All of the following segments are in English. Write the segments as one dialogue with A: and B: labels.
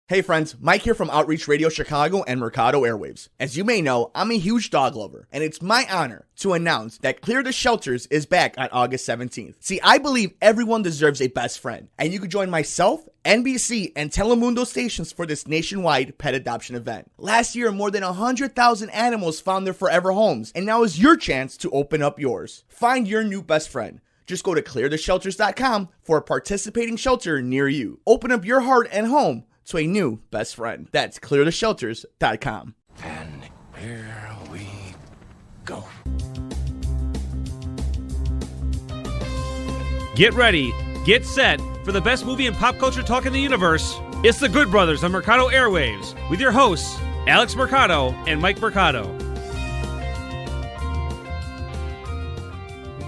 A: Hey friends, Mike here from Outreach Radio Chicago and Mercado Airwaves. As you may know, I'm a huge dog lover, and it's my honor to announce that Clear the Shelters is back on August 17th. See, I believe everyone deserves a best friend, and you can join myself, NBC, and Telemundo stations for this nationwide pet adoption event. Last year, more than 100,000 animals found their forever homes, and now is your chance to open up yours. Find your new best friend. Just go to cleartheshelters.com for a participating shelter near you. Open up your heart and home to a new best friend. That's cleartheshelters.com.
B: And here we go.
C: Get ready, get set for the best movie and pop culture talk in the universe. It's The Good Brothers on Mercado Airwaves with your hosts, Alex Mercado and Mike Mercado.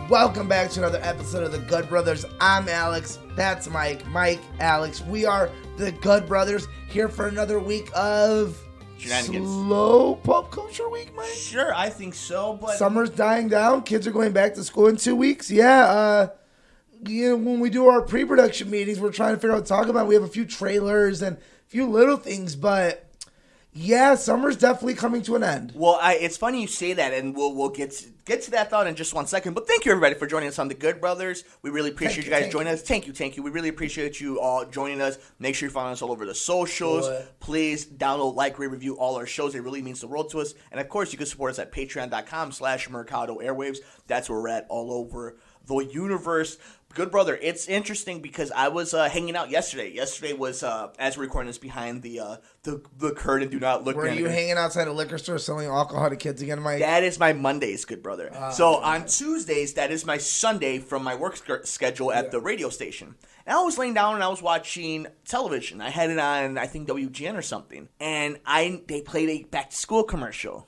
D: Welcome back to another episode of The Good Brothers. I'm Alex. That's Mike. Mike, Alex. We are The Good Brothers here for another week of slow pop culture week, Mike.
A: Sure, I think so, but
D: Summer's dying down. Kids are going back to school in 2 weeks. When we do our pre-production meetings, we're trying to figure out what to talk about. We have a few trailers and a few little things, but yeah, summer's definitely coming to an end.
A: Well, it's funny you say that, and we'll get to that thought in just 1 second. But thank you, everybody, for joining us on The Good Brothers. We really appreciate you guys joining us. Thank you. We really appreciate you all joining us. Make sure you follow us all over the socials. Please download, like, rate, review all our shows. It really means the world to us. And, of course, you can support us at patreon.com/Mercado Airwaves. That's where we're at all over the universe. Good brother, it's interesting because I was hanging out yesterday. Yesterday was, as we're recording this, behind the curtain. Do not look.
D: Were you hanging outside a liquor store selling alcohol to kids again, Mike?
A: That is my Mondays, good brother. So on Tuesdays, that is my Sunday from my work schedule at the radio station. And I was laying down and I was watching television. I had it on, I think, WGN or something. And they played a back-to-school commercial.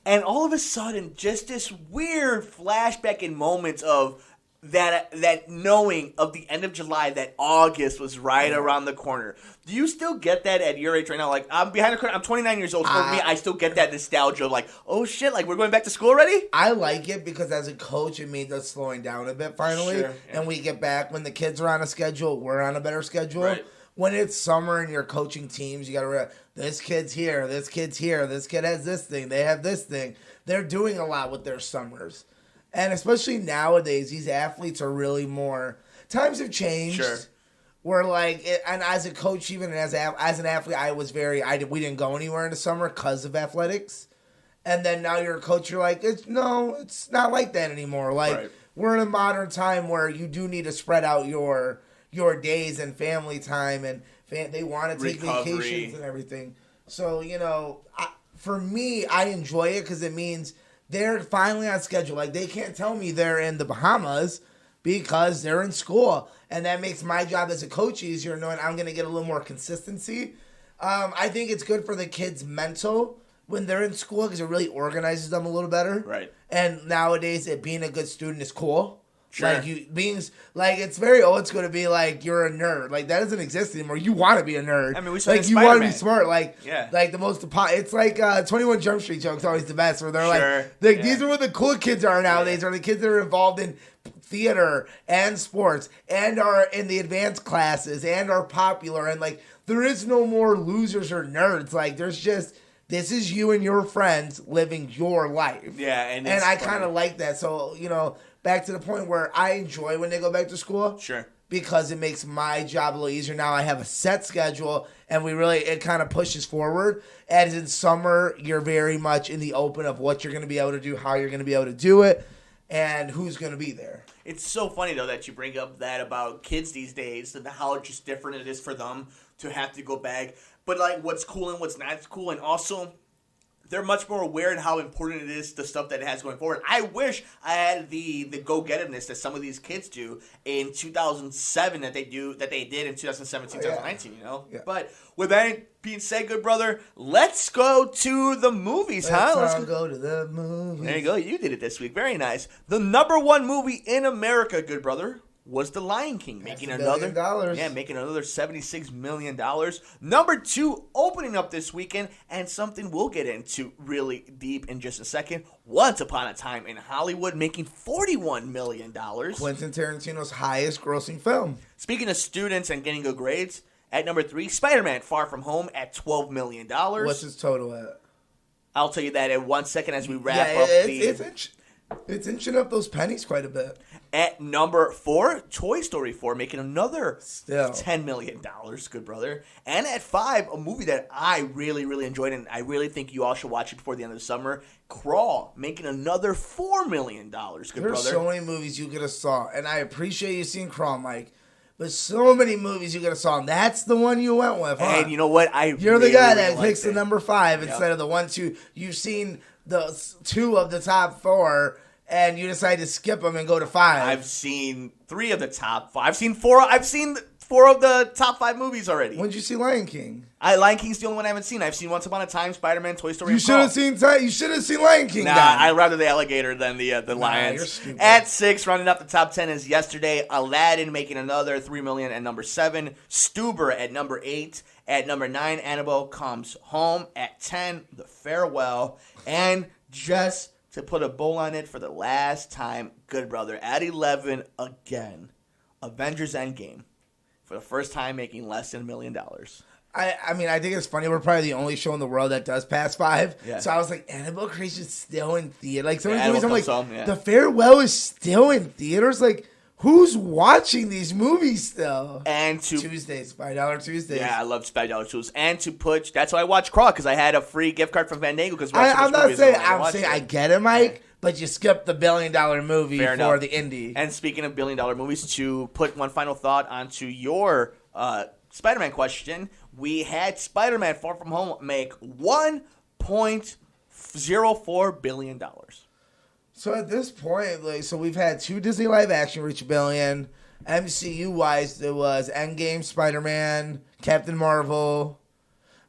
A: And all of a sudden, just this weird flashback in moments of that knowing of the end of July, that August was right around the corner. Do you still get that at your age right now? Like, I'm behind the curtain. I'm 29 years old. For me, I still get that nostalgia of like, oh shit, like we're going back to school already?
D: I like it because as a coach, it means us slowing down a bit finally. Sure, yeah. And we get back when the kids are on a schedule, we're on a better schedule. Right. When it's summer and you're coaching teams, you got to realize, this kid's here, this kid's here, this kid has this thing, they have this thing. They're doing a lot with their summers. And especially nowadays, these athletes are really more... Times have changed. Sure. Where and as a coach, even as an athlete, we didn't go anywhere in the summer because of athletics. And then now you're a coach, you're like, it's not like that anymore. We're in a modern time where you do need to spread out your days and family time, and they want to take vacations and everything. So, for me, I enjoy it because it means they're finally on schedule. Like, they can't tell me they're in the Bahamas because they're in school. And that makes my job as a coach easier, knowing I'm going to get a little more consistency. I think it's good for the kids' mental when they're in school because it really organizes them a little better. Right. And nowadays, being a good student is cool. Sure. It's very old school to be like, you're a nerd. Like, that doesn't exist anymore. You want to be a nerd. I mean, we saw you want to be smart. The most, it's like 21 Jump Street joke's always the best, where they're these are what the cool kids are nowadays, are the kids that are involved in theater and sports and are in the advanced classes and are popular. And, there is no more losers or nerds. There's just, this is you and your friends living your life. Yeah, and I kind of like that. So, back to the point where I enjoy when they go back to school. Sure. Because it makes my job a little easier. Now I have a set schedule, and it kind of pushes forward. As in summer, you're very much in the open of what you're going to be able to do, how you're going to be able to do it, and who's going to be there.
A: It's so funny, though, that you bring up that about kids these days and how just different it is for them to have to go back. But, what's cool and what's not cool, and also they're much more aware of how important it is, the stuff that it has going forward. I wish I had the go-gettiness that some of these kids do in 2007 that they did in 2017, 2019, Yeah. But with that being said, good brother, let's go to the movies,
D: Let's go to the movies.
A: There you go. You did it this week. Very nice. The number one movie in America, good brother, was The Lion King, making another $76 million. Number two, opening up this weekend, and something we'll get into really deep in just a second. Once Upon a Time in Hollywood, making $41 million.
D: Quentin Tarantino's highest grossing film.
A: Speaking of students and getting good grades, At number 3, Spider-Man Far From Home at $12 million.
D: What's his total at?
A: I'll tell you that in 1 second as we wrap up
D: It's inching up those pennies quite a bit.
A: At number 4, Toy Story 4, making another
D: Still
A: $10 million, good brother. And at 5, a movie that I really, really enjoyed, and I really think you all should watch it before the end of the summer, Crawl, making another $4 million, good brother.
D: There's so many movies you could have saw, and I appreciate you seeing Crawl, Mike. But so many movies you could have saw, and that's the one you went with, huh?
A: And you know what?
D: You're the guy that picks the number 5 instead of the 1, 2. You've seen the 2 of the top 4, and you decide to skip them and go to 5.
A: I've seen 3 of the top 5. I've seen 4 of the top 5 movies already.
D: When did you see Lion King?
A: Lion King's the only one I haven't seen. I've seen Once Upon a Time, Spider-Man, Toy Story,
D: You should have seen Lion King.
A: Nah, I'd rather the alligator than the lions.
D: You're stupid.
A: At 6, rounding up the top 10 is Yesterday, Aladdin making another $3 million at number 7, Stuber at number 8, at number 9, Annabelle Comes Home, at 10, The Farewell, and just to put a bow on it for the last time, good brother, at 11 again, Avengers Endgame, for the first time making less than $1 million.
D: I mean, I think it's funny. We're probably the only show in the world that does pass 5.
A: Yeah.
D: So I was like, Annabelle Creation's still in theater. Like, some of
A: Yeah,
D: these movies, I'm like,
A: Annabelle Comes Home, yeah.
D: The Farewell is still in theaters. Like, who's watching these movies still?
A: And to
D: Tuesdays, $5 Tuesdays.
A: Yeah, I love $5 Tuesdays. And to put, that's why I watched Crawl, because I had a free gift card from Fandango. Because
D: I'm saying I get it, Mike, but you skipped the $1 billion movie
A: Fair
D: for
A: enough.
D: the indie.
A: And speaking of $1 billion movies, to put one final thought onto your Spider-Man question, we had Spider-Man Far From Home make $1.04 billion.
D: So at this point, like, so we've had 2 Disney live action reach $1 billion. MCU wise, there was Endgame, Spider-Man, Captain Marvel.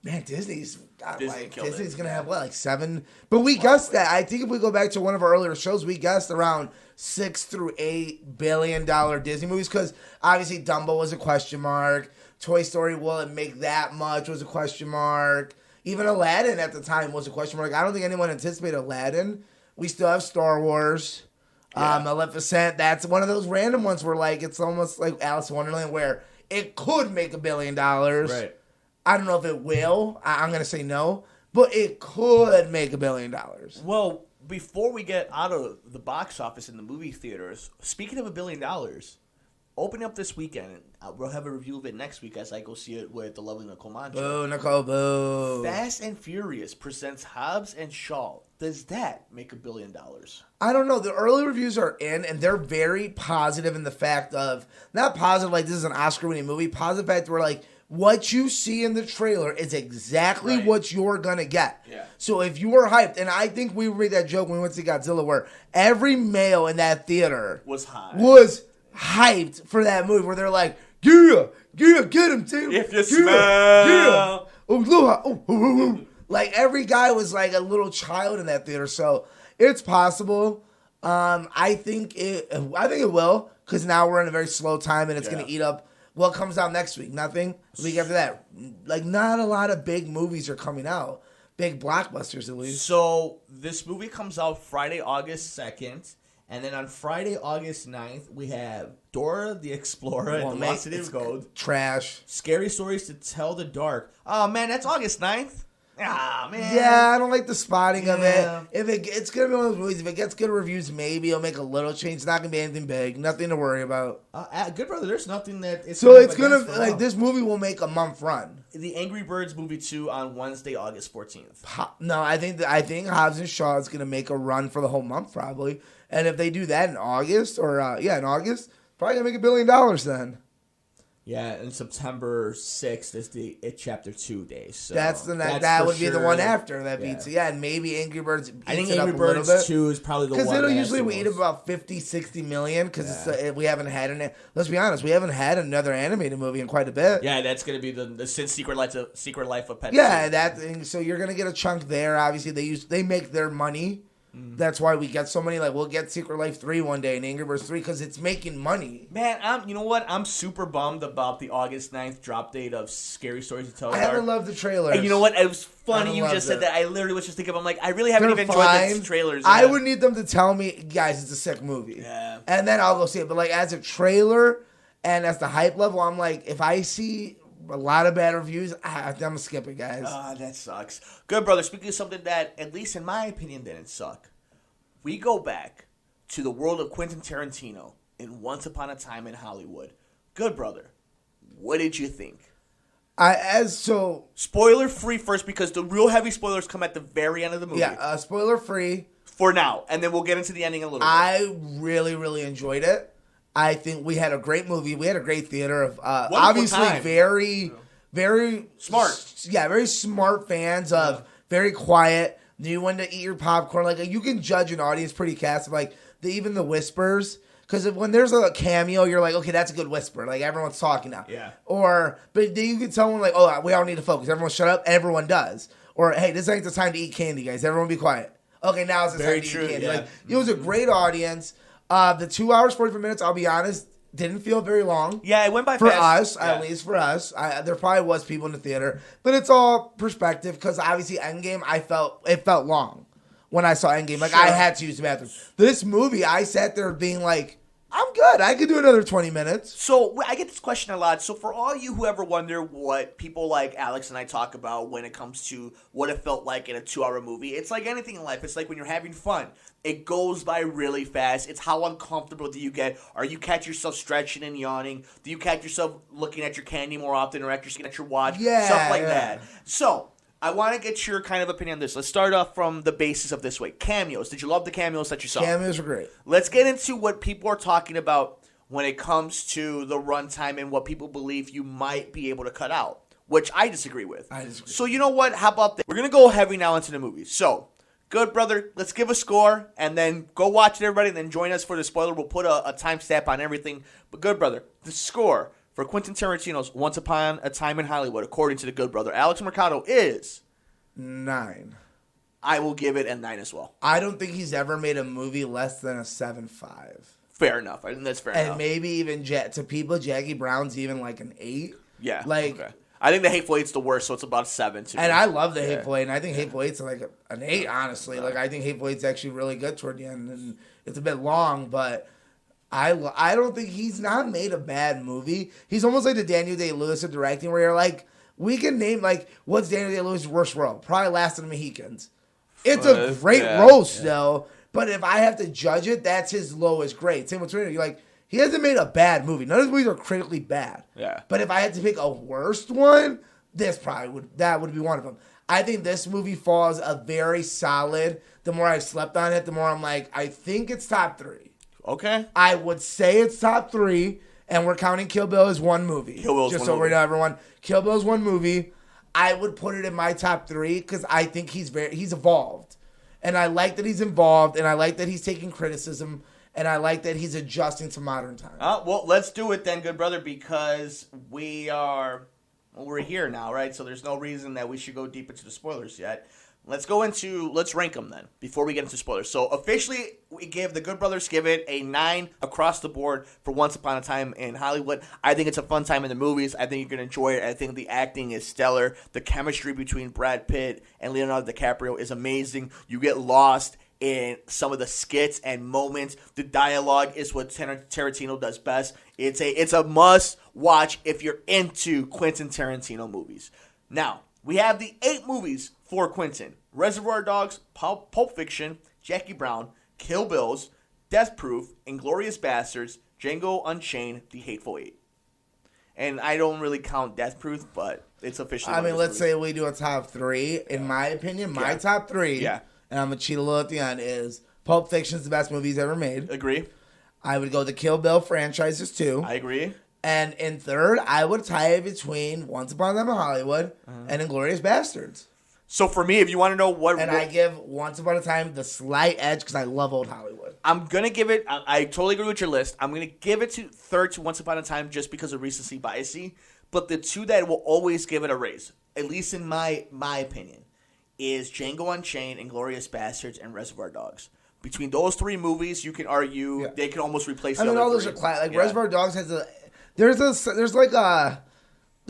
D: Man, Disney's gonna have what, like 7? But we guessed that. I think if we go back to one of our earlier shows, we guessed around $6 through $8 billion Disney movies, because obviously Dumbo was a question mark. Toy Story, will it make that much, was a question mark. Even Aladdin at the time was a question mark. I don't think anyone anticipated Aladdin. We still have Star Wars. Maleficent, that's one of those random ones where, like, it's almost like Alice in Wonderland, where it could make $1 billion.
A: Right.
D: I don't know if it will. I'm going to say no. But it could make $1 billion.
A: Well, before we get out of the box office in the movie theaters, speaking of $1 billion, opening up this weekend, we'll have a review of it next week as I go see it with the lovely Nicole Mancho.
D: Boo, Nicole, boo.
A: Fast and Furious presents Hobbs and Shaw. Does that make $1 billion?
D: I don't know. The early reviews are in, and they're very positive in the fact of, not positive like this is an Oscar-winning movie, positive fact where, like, what you see in the trailer is exactly what you're going to get.
A: Yeah.
D: So if you were hyped, and I think we made that joke when we went to see Godzilla, where every male in that theater
A: was
D: hyped for that movie, where they're like, yeah, get him, Tim.
A: If you smell.
D: Like, every guy was like a little child in that theater, so it's possible. I think it will, because now we're in a very slow time, and it's going to eat up what comes out next week. Nothing. The week after that, like, not a lot of big movies are coming out, big blockbusters at least.
A: So this movie comes out Friday, August 2nd. And then on Friday, August 9th, we have Dora the Explorer and the Lost City of Gold.
D: Trash.
A: Scary Stories to Tell the Dark. Oh, man, that's August 9th. Ah, man.
D: Yeah, I don't like the spotting of it. It's going to be one of those movies. If it gets good reviews, maybe it'll make a little change. It's not going to be anything big. Nothing to worry about.
A: Good brother, there's nothing that...
D: It's going to... Like, this movie will make a month run.
A: The Angry Birds movie 2 on Wednesday, August 14th.
D: No, I think HobbsandShaw is going to make a run for the whole month, probably. And if they do that in August, probably going to make $1 billion then.
A: Yeah, and September 6th is the It Chapter 2 day. So
D: that would be the one after that beats it. Yeah, and maybe Angry Birds
A: I think Angry Birds 2 is probably the one.
D: Because it'll usually eat about 50, 60 million, because we haven't had let's be honest, we haven't had another animated movie in quite a bit.
A: Yeah, that's going to be the Secret Life of Pets.
D: Yeah, so you're going to get a chunk there. Obviously, they make their money. That's why we get so many. Like, we'll get Secret Life 3 one day and Angry Birds 3 because it's making money.
A: Man, you know what? I'm super bummed about the August 9th drop date of Scary Stories to Tell.
D: I haven't loved the trailers.
A: And you know what? It was funny you just said that. I literally was just thinking, I'm like, I really haven't even enjoyed the trailers yet.
D: I would need them to tell me, guys, it's a sick movie.
A: Yeah.
D: And then I'll go see it. But, like, as a trailer and as the hype level, I'm like, if I see a lot of bad reviews. I'm going to skip it, guys.
A: That sucks. Good brother, speaking of something that, at least in my opinion, didn't suck. We go back to the world of Quentin Tarantino in Once Upon a Time in Hollywood. Good brother, what did you think?
D: Spoiler
A: free first, because the real heavy spoilers come at the very end of the movie.
D: Yeah, spoiler free.
A: For now, and then we'll get into the ending a little bit.
D: I really, really enjoyed it. I think we had a great movie. We had a great theater of obviously very
A: smart.
D: Yeah, very smart fans of very quiet. Knew when to eat your popcorn. Like you can judge an audience pretty fast. Like even the whispers. Because when there's a cameo, you're like, okay, that's a good whisper. Like, everyone's talking now.
A: Yeah.
D: But then you can tell them, like, oh, we all need to focus. Everyone shut up. Everyone does. Or, hey, this ain't the time to eat candy, guys. Everyone be quiet. Okay, now it's the time to eat candy. Yeah. Like, it was a great audience. The 2 hours, 45 minutes, I'll be honest, didn't feel very long.
A: Yeah, it went by
D: for
A: fast.
D: us, at least for us. There probably was people in the theater. But it's all perspective, because obviously Endgame, it felt long when I saw Endgame. Like, I had to use the bathroom. This movie, I sat there being like, I'm good. I could do another 20 minutes.
A: So I get this question a lot. So for all you who ever wonder what people like Alex and I talk about when it comes to what it felt like in a 2-hour movie, it's like anything in life. It's like when you're having fun. It goes by really fast. It's how uncomfortable do you get? Are you catch yourself stretching and yawning? Do you catch yourself looking at your candy more often or at your watch?
D: Yeah,
A: stuff like that. So I want to get your kind of opinion on this. Let's start off from the basis of this way. Cameos. Did you love the cameos that you saw?
D: Cameos were great.
A: Let's get into what people are talking about when it comes to the runtime and what people believe you might be able to cut out, which I disagree with. So you know what? How about that? We're going to go heavy now into the movies. So, good brother, let's give a score and then go watch it, everybody, and then join us for the spoiler. We'll put a timestamp on everything. But good brother, the score for Quentin Tarantino's Once Upon a Time in Hollywood, according to the good brother Alex Mercado, is
D: 9.
A: I will give it a 9 as well.
D: I don't think he's ever made a movie less than a 7.5.
A: Fair enough. I think that's fair enough.
D: And maybe even to people, Jackie Brown's even like an 8.
A: Yeah.
D: Like,
A: okay. I think the Hateful Eight's the worst, so it's about a 7 too.
D: And I love the Hateful Eight, and I think Hateful Eight's like an 8, honestly. Like, I think Hateful Eight's actually really good toward the end, and it's a bit long, but I don't think he's not made a bad movie. He's almost like the Daniel Day-Lewis of directing, where you're like, we can name, like, what's Daniel Day-Lewis' worst role? Probably Last of the Mohicans. It's a great roast, though, but if I have to judge it, that's his lowest grade. Same with Twitter. You're like, he hasn't made a bad movie. None of his movies are critically bad.
A: Yeah.
D: But if I had to pick a worst one, that would be one of them. I think this movie falls a very solid. The more I've slept on it, the more I'm like, I think it's top 3.
A: Okay.
D: I would say it's top 3, and we're counting Kill Bill as one movie.
A: Kill Bill's
D: just
A: one
D: so
A: movie.
D: we know, everyone. Kill Bill's one movie. I would put it in my top 3 because I think he's evolved. And I like that he's involved, and I like that he's taking criticism, and I like that he's adjusting to modern times.
A: Well, let's do it then, good brother, because we're here now, right? So there's no reason that we should go deep into the spoilers yet. Let's rank them then before we get into spoilers. So officially, the Good Brothers give it a 9 across the board for Once Upon a Time in Hollywood. I think it's a fun time in the movies. I think you're going to enjoy it. I think the acting is stellar. The chemistry between Brad Pitt and Leonardo DiCaprio is amazing. You get lost in some of the skits and moments. The dialogue is what Tarantino does best. It's a must watch if you're into Quentin Tarantino movies. Now, we have the 8 movies for Quentin: Reservoir Dogs, Pulp Fiction, Jackie Brown, Kill Bills, Death Proof, Inglourious Bastards, Django Unchained, The Hateful Eight. And I don't really count Death Proof, but it's officially.
D: I mean, let's say we do a top 3. In my opinion, my top 3.
A: Yeah.
D: And I'm going to cheat a little at the end, is Pulp Fiction is the best movie he's ever made.
A: Agree.
D: I would go the Kill Bill franchises, too.
A: I agree.
D: And in third, I would tie it between Once Upon a Time in Hollywood and Inglourious Bastards.
A: So for me, if you want to know what...
D: And I give Once Upon a Time the slight edge because I love old Hollywood.
A: I'm going to give it... I totally agree with your list. I'm going to give it to third to Once Upon a Time just because of recency bias. But the 2 that will always give it a raise, at least in my opinion, is Django Unchained, Inglourious Bastards, and Reservoir Dogs. Between those 3 movies, you can argue they can almost replace the other 3.
D: All those are classic. Like Reservoir Dogs has a... There's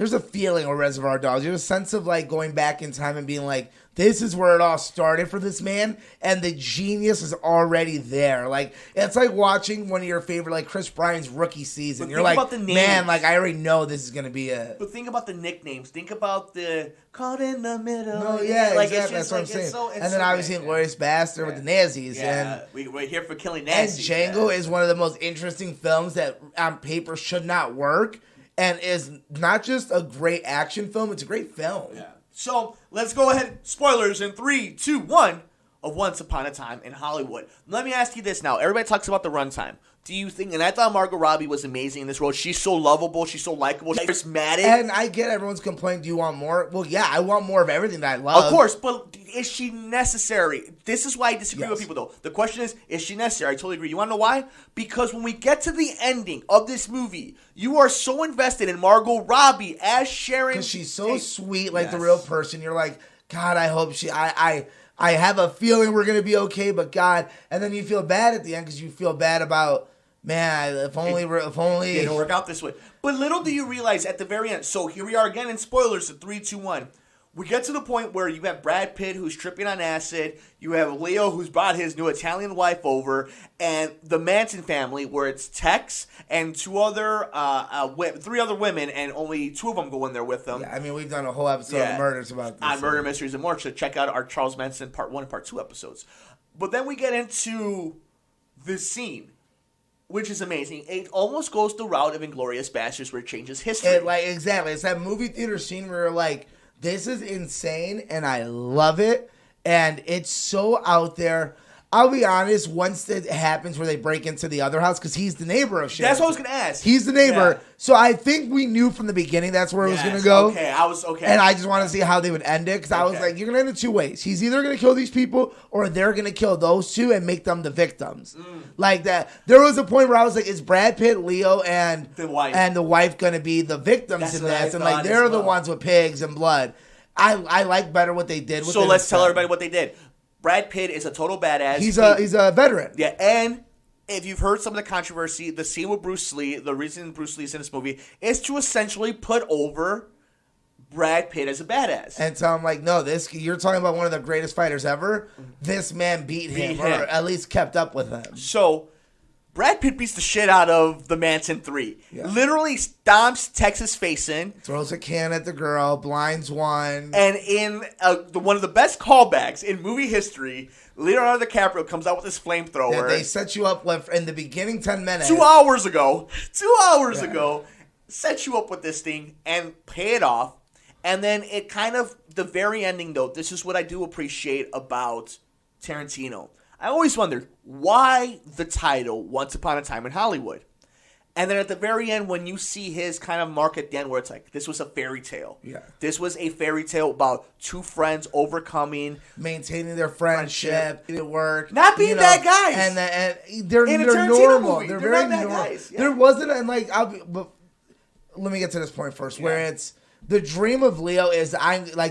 D: there's a feeling of Reservoir Dogs. You have a sense of like going back in time and being like, this is where it all started for this man, and the genius is already there. Like, it's like watching one of your favorite, like Chris Bryant's rookie season. You're like, man, like I already know this is gonna be it.
E: But think about the nicknames. Think about the caught in the middle.
D: Oh yeah,
E: like,
D: exactly. That's what I'm saying. And then obviously Inglourious Bastard with the Nazis.
E: Yeah, we're here for killing Nazis.
D: And Django is one of the most interesting films that on paper should not work, and is not just a great action film. It's a great film.
E: Yeah. So let's go ahead. Spoilers in 3, 2, 1 of Once Upon a Time in Hollywood. Let me ask you this now. Everybody talks about the runtime. Do you think, and I thought Margot Robbie was amazing in this role. She's so lovable. She's so likable. She's charismatic.
D: And I get everyone's complaint, do you want more? Well, yeah, I want more of everything that I love.
E: Of course, but is she necessary? This is why I disagree with people, though. The question is she necessary? I totally agree. You want to know why? Because when we get to the ending of this movie, you are so invested in Margot Robbie as Sharon.
D: Because she's so sweet, like the real person. You're like, God, I hope I have a feeling we're going to be okay, but God. And then you feel bad at the end because you feel bad about, man, if only it
E: didn't work out this way. But little do you realize at the very end. So here we are again in spoilers of 3, 2, 1. We get to the point where you have Brad Pitt who's tripping on acid. You have Leo who's brought his new Italian wife over, and the Manson family where it's Tex and three other women, and only 2 of them go in there with them.
D: Yeah, I mean, we've done a whole episode of Murders about this.
E: On Murder Mysteries and More. So check out our Charles Manson Part 1 and Part 2 episodes. But then we get into this scene, which is amazing. It almost goes the route of Inglourious Basterds, where it changes history.
D: Exactly. It's that movie theater scene where you're like, this is insane, and I love it, and it's so out there. I'll be honest, once it happens where they break into the other house, because he's the neighbor of Sharon.
E: That's what I was going to ask.
D: He's the neighbor. Yeah. So I think we knew from the beginning that's where it was going to go.
E: Okay, I was okay.
D: And I just want to see how they would end it, because I was like, you're going to end it 2 ways. He's either going to kill these people, or they're going to kill those 2 and make them the victims. Like that. There was a point where I was like, is Brad Pitt, Leo, and the wife going to be the victims in this? And like, they're the ones with pigs and blood. I like better what they did with it.
E: So let's tell everybody what they did. Brad Pitt is a total badass.
D: He's a veteran.
E: Yeah, and if you've heard some of the controversy, the scene with Bruce Lee, the reason Bruce Lee is in this movie is to essentially put over Brad Pitt as a badass.
D: And tell him, like, no, you're talking about one of the greatest fighters ever. This man beat him, or at least kept up with him.
E: So Brad Pitt beats the shit out of the Manson 3. Yeah. Literally stomps Tex's face in.
D: Throws a can at the girl, blinds one.
E: And in one of the best callbacks in movie history, Leonardo DiCaprio comes out with his flamethrower.
D: Yeah, they set you up with, in the beginning 10 minutes.
E: 2 hours ago, set you up with this thing and pay it off. And then it kind of, the very ending though, this is what I do appreciate about Tarantino. I always wondered, why the title, Once Upon a Time in Hollywood? And then at the very end, when you see his kind of mark at the end where it's like, this was a fairy tale. Yeah. This was a fairy tale about 2 friends overcoming.
D: Maintaining their friendship. It worked.
E: Not being bad guys.
D: And they're normal.
E: Movie.
D: They're very normal. Guys. Yeah. There wasn't, and like, but let me get to this point first, where it's, the dream of Leo is,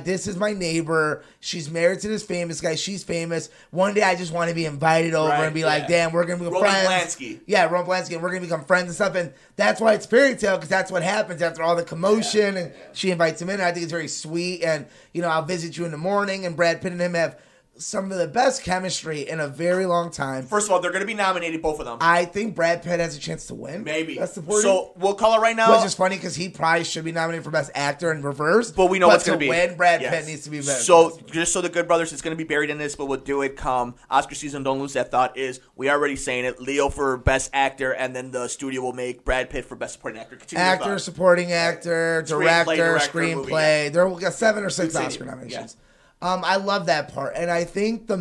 D: this is my neighbor. She's married to this famous guy. She's famous. One day I just want to be invited over and be like, damn, we're going to become friends.
E: Polanski.
D: Yeah, Roman Polanski. And we're going to become friends and stuff. And that's why it's fairy tale, because that's what happens after all the commotion. And she invites him in. And I think it's very sweet. And, I'll visit you in the morning. And Brad Pitt and him have some of the best chemistry in a very long time.
E: First of all, they're going to be nominated, both of them.
D: I think Brad Pitt has a chance to win.
E: Maybe.
D: That's the point.
E: So we'll call it right now.
D: Which is funny because he probably should be nominated for Best Actor in reverse.
E: But we know what's going to be.
D: Win, Brad Pitt needs to be better.
E: So just so the Good Brothers, it's going to be buried in this, but we'll do it come Oscar season. Don't lose that thought. We already saying it. Leo for Best Actor, and then the studio will make Brad Pitt for Best Supporting Actor.
D: Actor, supporting actor, director, screenplay. There will get 7 or 6 Oscar nominations. Yeah. I love that part, and I think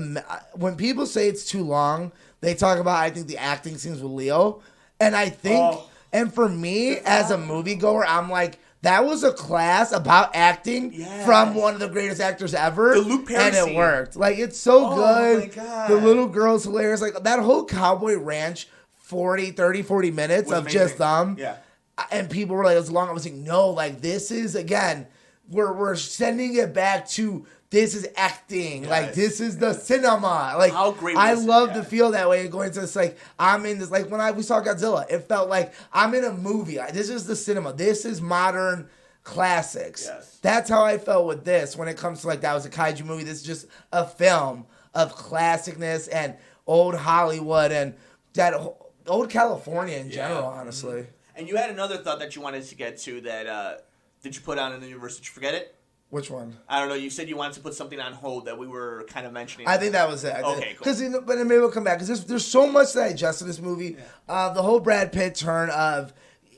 D: when people say it's too long, they talk about, I think, the acting scenes with Leo, and I think, and for me as a moviegoer, I'm like, that was a class about acting from one of the greatest actors ever,
E: the Luke Perry
D: and it worked. Like, it's so good. My God. The little girl's hilarious. Like, that whole Cowboy Ranch 40 minutes of amazing. Just them. Yeah. And people were like, it was long. I was like, no, like, this is, again, we're sending it back to, this is acting. Yes. Like, this is the cinema. Like, how great I love to feel that way. Going to this, like, I'm in this, like, when we saw Godzilla, it felt like I'm in a movie. Like, this is the cinema. This is modern classics.
E: Yes.
D: That's how I felt with this when it comes to like that was a kaiju movie. This is just a film of classicness and old Hollywood and that old California in general, honestly.
E: And you had another thought that you wanted to get to that did you put on in the universe? Did you forget it?
D: Which one?
E: I don't know. You said you wanted to put something on hold that we were kind of mentioning.
D: I think that was it.
E: Okay, cool.
D: But maybe we'll come back because there's so much that I adjust in this movie. Yeah. The whole Brad Pitt turn of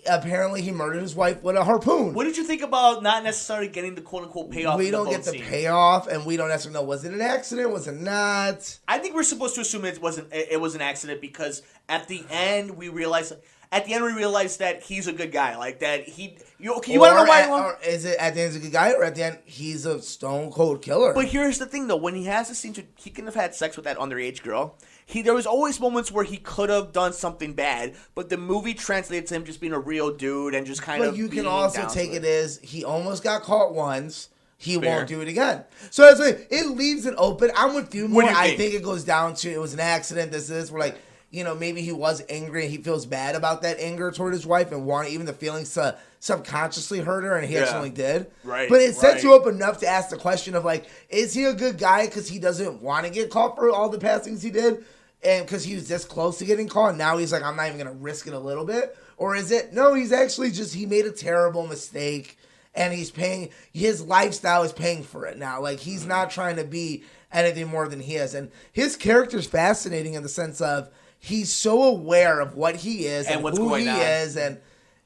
D: apparently he murdered his wife with a harpoon.
E: What did you think about not necessarily getting the quote-unquote payoff?
D: We don't get the payoff, and we don't necessarily know. Was it an accident? Was it not?
E: I think we're supposed to assume it was an accident because at the end we realized that he's a good guy. Like that you want to know why?
D: Or is it at the end he's a good guy, or at the end he's a stone cold killer?
E: But here's the thing, though: when he has the scene, he couldn't have had sex with that underage girl. There was always moments where he could have done something bad, but the movie translates to him just being a real dude and just kind of.
D: But you can also take it as he almost got caught once. He
E: Fair.
D: won't do it again. So that's why it leaves it open. I'm with you more. I think it goes down to it was an accident. We're like. Maybe he was angry and he feels bad about that anger toward his wife and wanted even the feelings to subconsciously hurt her, and he actually did.
E: Right.
D: But it sets you up enough to ask the question of, like, is he a good guy because he doesn't want to get caught for all the past things he did and because he was this close to getting caught and now he's like, I'm not even going to risk it a little bit? Or is it, no, he's actually he made a terrible mistake and he's paying, his lifestyle is paying for it now. Like, he's not trying to be anything more than he is. And his character's fascinating in the sense of, he's so aware of what he is and
E: what's
D: who
E: going
D: he
E: on.
D: is, and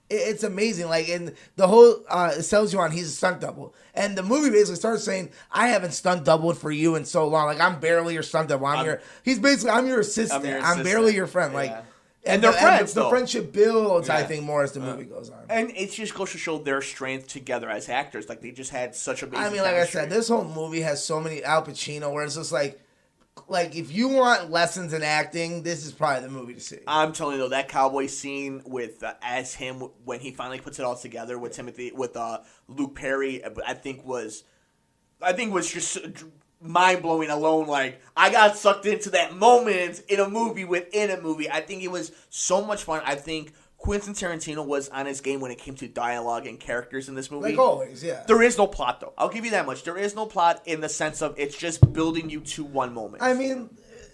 D: it's amazing. Like, in the whole, it sells you on he's a stunt double. And the movie basically starts saying, I haven't stunt doubled for you in so long. Like, I'm barely your stunt double. I'm your assistant. I'm barely your friend. Like,
E: and they're friends,
D: the friendship builds, I think, more as the movie goes on.
E: And it just goes to show their strength together as actors. Like, they just had such amazing
D: like
E: chemistry.
D: I said, this whole movie has so many Al Pacino where it's just like, if you want lessons in acting, this is probably the movie to see.
E: I'm telling you though, that cowboy scene with as him when he finally puts it all together with Luke Perry, I think was just mind blowing alone. Like, I got sucked into that moment in a movie within a movie. I think it was so much fun. I think Quentin Tarantino was on his game when it came to dialogue and characters in this movie.
D: Like always, yeah.
E: There is no plot, though. I'll give you that much. There is no plot in the sense of it's just building you to one moment.
D: I mean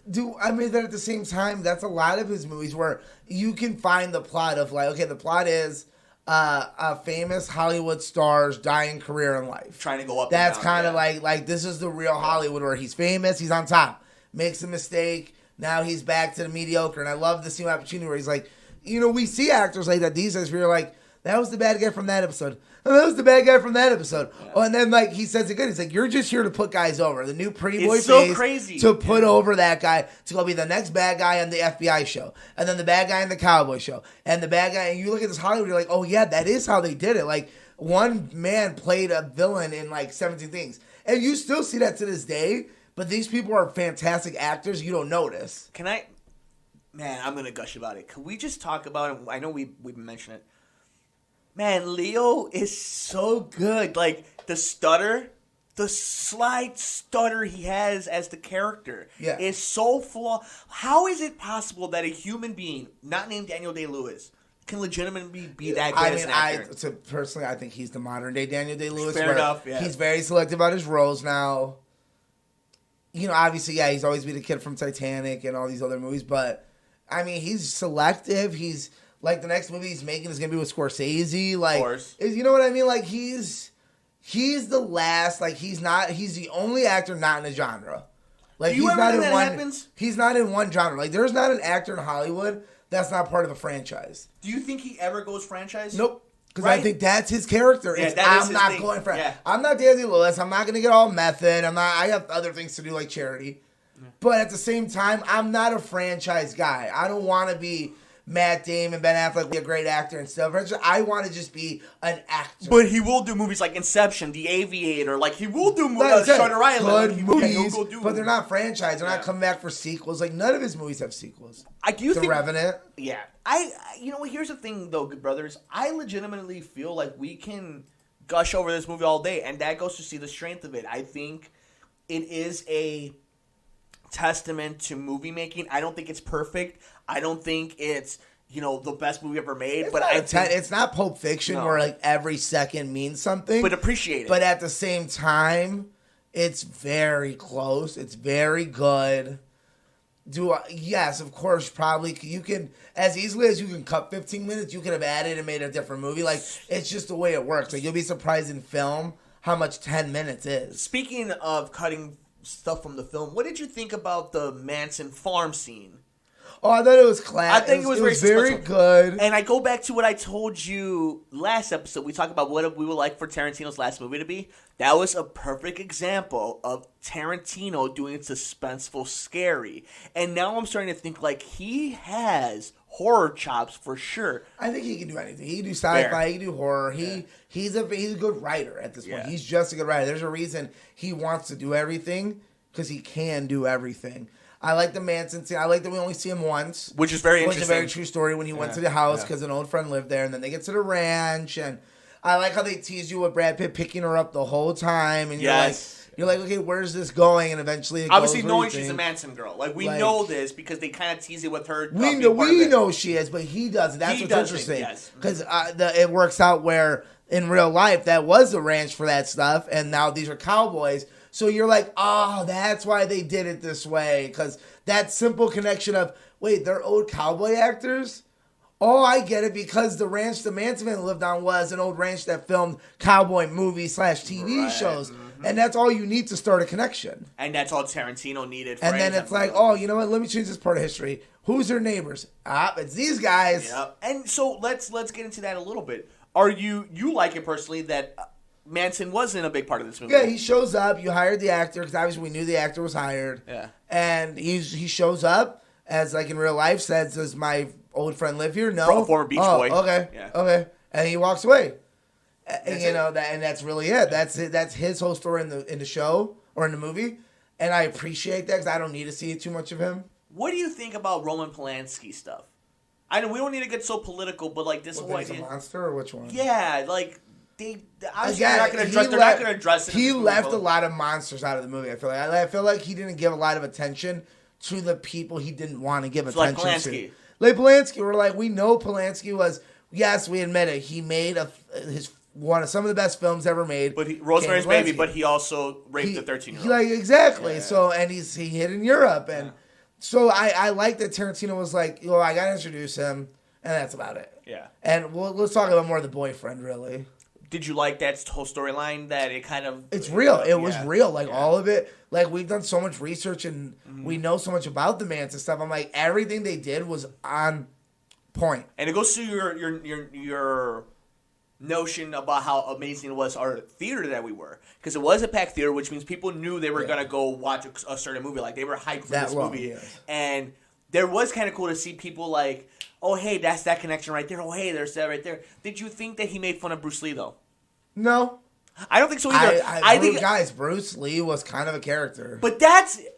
D: that at the same time, that's a lot of his movies where you can find the plot of, like, okay, the plot is a famous Hollywood star's dying career in life.
E: Trying to go up
D: That's
E: and down,
D: kind of like this is the real Hollywood where he's famous, he's on top, makes a mistake, now he's back to the mediocre. And I love the scene with Al Pacino where he's like, we see actors like that these days where you're like, that was the bad guy from that episode. And that was the bad guy from that episode. Yeah. Oh, and then, like, he says it good. He's like, you're just here to put guys over. The new pretty boy face
E: crazy.
D: To put over that guy to go be the next bad guy on the FBI show. And then the bad guy in the cowboy show. And the bad guy, and you look at this Hollywood, you're like, oh, yeah, that is how they did it. Like, one man played a villain in, like, 17 things. And you still see that to this day. But these people are fantastic actors. You don't notice.
E: Man, I'm going to gush about it. Can we just talk about it? I know we've mentioned it. Man, Leo is so good. Like, the slight stutter he has as the character is so flawed. How is it possible that a human being, not named Daniel Day-Lewis, can legitimately be that good as an actor?
D: Personally, I think he's the modern day Daniel Day-Lewis.
E: Fair enough, yeah.
D: He's very selective about his roles now. Obviously, he's always been a kid from Titanic and all these other movies, but I mean, he's selective. He's like, the next movie he's making is gonna be with Scorsese. Like,
E: of course.
D: You know what I mean? Like, he's the last. Like, he's the only actor not in a genre. Like,
E: he's not in one.
D: He's not in one genre. Like, there's not an actor in Hollywood that's not part of a franchise.
E: Do you think he ever goes franchise?
D: Nope. Because I think that's his character.
E: Yeah,
D: I'm not going for it. Yeah. I'm not Daniel Lewis. I'm not going to get all method. I have other things to do, like charity. Yeah. But at the same time, I'm not a franchise guy. I don't want to be Matt Damon, Ben Affleck, be a great actor and stuff. I want to just be an actor.
E: But he will do movies like Inception, The Aviator. Like, he will do movies, Shutter Island.
D: Good movies, but they're not franchise. They're not coming back for sequels. Like, none of his movies have sequels. The Revenant.
E: Yeah. Here's the thing, though, good brothers. I legitimately feel like we can gush over this movie all day, and that goes to see the strength of it. I think it is a testament to movie making. I don't think it's perfect. I don't think it's the best movie ever made.
D: It's
E: but
D: not it's not Pulp Fiction where like every second means something.
E: But appreciate it.
D: But at the same time, it's very close. It's very good. Yes, of course, probably you can, as easily as you can cut 15 minutes, you could have added and made a different movie. Like, it's just the way it works. Like, you'll be surprised in film how much 10 minutes is.
E: Speaking of cutting stuff from the film, what did you think about the Manson farm scene?
D: Oh, I thought it was classic.
E: I think it was
D: very good.
E: And I go back to what I told you last episode. We talked about what we would like for Tarantino's last movie to be. That was a perfect example of Tarantino doing suspenseful scary. And now I'm starting to think like he has horror chops for sure.
D: I think he can do anything. He can do sci-fi. He can do horror. He's a good writer at this point. He's just a good writer. There's a reason he wants to do everything because he can do everything. I like the Manson scene. I like that we only see him once.
E: Which is very interesting.
D: Which is a very true story when he went to the house because an old friend lived there. And then they get to the ranch. And I like how they tease you with Brad Pitt picking her up the whole time. And you're like, okay, where's this going? And evenally it
E: obviously
D: goes
E: knowing she's a Manson girl. Like, we know this because they kind of tease it with her.
D: We know she is, but he doesn't. That's what's interesting. Because it works out where in real life that was the ranch for that stuff. And now these are cowboys. So you're like, oh, that's why they did it this way. Because that simple connection of, wait, they're old cowboy actors? Oh, I get it. Because the ranch the Manson family lived on was an old ranch that filmed cowboy movies / TV shows. Mm-hmm. And that's all you need to start a connection.
E: And that's all Tarantino needed.
D: And then it's like, oh, you know what? Let me change this part of history. Who's their neighbors? It's these guys.
E: Yep. And so let's get into that a little bit. Are you like it personally that Manson wasn't a big part of this movie?
D: Yeah, he shows up. You hired the actor because obviously we knew the actor was hired.
E: Yeah.
D: And he shows up as like in real life says, does my old friend live here? No.
E: Former Beach Boy.
D: Okay.
E: Yeah.
D: Okay. And he walks away. And that's really it. That's it. That's his whole story in the show or in the movie. And I appreciate that because I don't need to see too much of him.
E: What do you think about Roman Polanski stuff? I know we don't need to get so political, but like this whole
D: idea. A monster or which one?
E: Yeah, like they're not going to address it.
D: He left a lot of monsters out of the movie. I feel like he didn't give a lot of attention to the people he didn't want to give attention to. Like Polanski, we're like, we know Polanski was. Yes, we admit it. He made one of some of the best films ever made.
E: But Rosemary's Baby. But he also raped a 13-year-old.
D: Exactly. Yeah. So and he hid in Europe and. So I like that Tarantino was like, I got to introduce him, and that's about it.
E: Yeah.
D: And let's talk about more of the boyfriend, really.
E: Did you like that whole storyline that it kind of...
D: It's real. It was real. Like, all of it. Like, we've done so much research, and we know so much about the Manson stuff. I'm like, everything they did was on point.
E: And it goes to your notion about how amazing it was our theater that we were, because it was a packed theater, which means people knew they were gonna go watch a certain movie, like they were hyped for this movie, and there was kind of cool to see people like, oh hey, that's that connection right there. Oh hey, there's that right there. Did you think that he made fun of Bruce Lee though?
D: No,
E: I don't think so either. I think
D: Bruce Lee was kind of a character,
E: but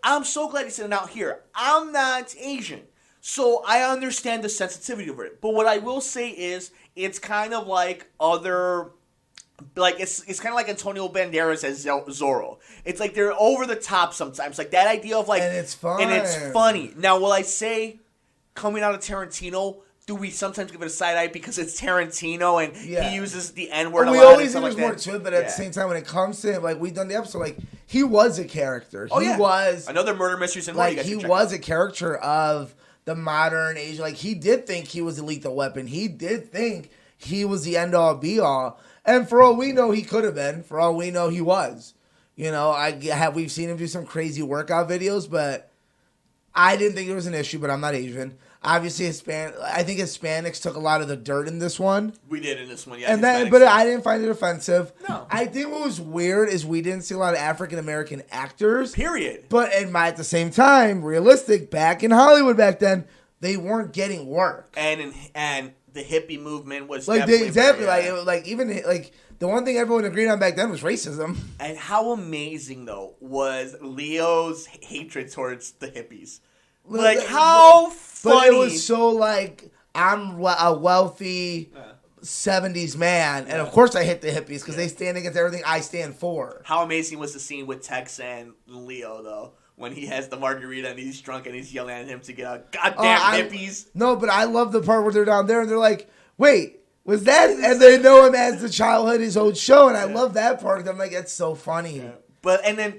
E: I'm so glad he said it out here. I'm not Asian. So I understand the sensitivity of it. But what I will say is it's kind of like it's kind of like Antonio Banderas as Zorro. It's like they're over the top sometimes. Like that idea of like...
D: And it's fun.
E: And it's funny. Now, will I say, coming out of Tarantino, do we sometimes give it a side eye because it's Tarantino and he uses the N-word a lot?
D: We always think there's more to it, but at the same time, when it comes to it, like we've done the episode, like he was a character. He was...
E: Another Murder Mysteries and
D: like he was a character of... the modern age, like he did think he was a lethal weapon. He did think he was the end all be all, and for all we know, he could have been. For all we know, he was. We've seen him do some crazy workout videos, but I didn't think it was an issue. But I'm not Asian. Obviously, I think Hispanics took a lot of the dirt in this one.
E: We did in this one, yeah.
D: But I didn't find it offensive.
E: No.
D: I think what was weird is we didn't see a lot of African American actors.
E: Period.
D: But at the same time, realistic, back in Hollywood back then, they weren't getting work.
E: And the hippie movement was
D: like the one thing everyone agreed on back then was racism.
E: And how amazing though was Leo's hatred towards the hippies. Like, how funny.
D: But it was so, like, I'm a wealthy 70s man, and of course I hit the hippies, because they stand against everything I stand for.
E: How amazing was the scene with Tex and Leo, though, when he has the margarita and he's drunk and he's yelling at him to get out. Goddamn hippies.
D: No, but I love the part where they're down there and they're like, wait, was that? And they know him as the childhood, his old show. And I love that part. I'm like, it's so funny.
E: Yeah.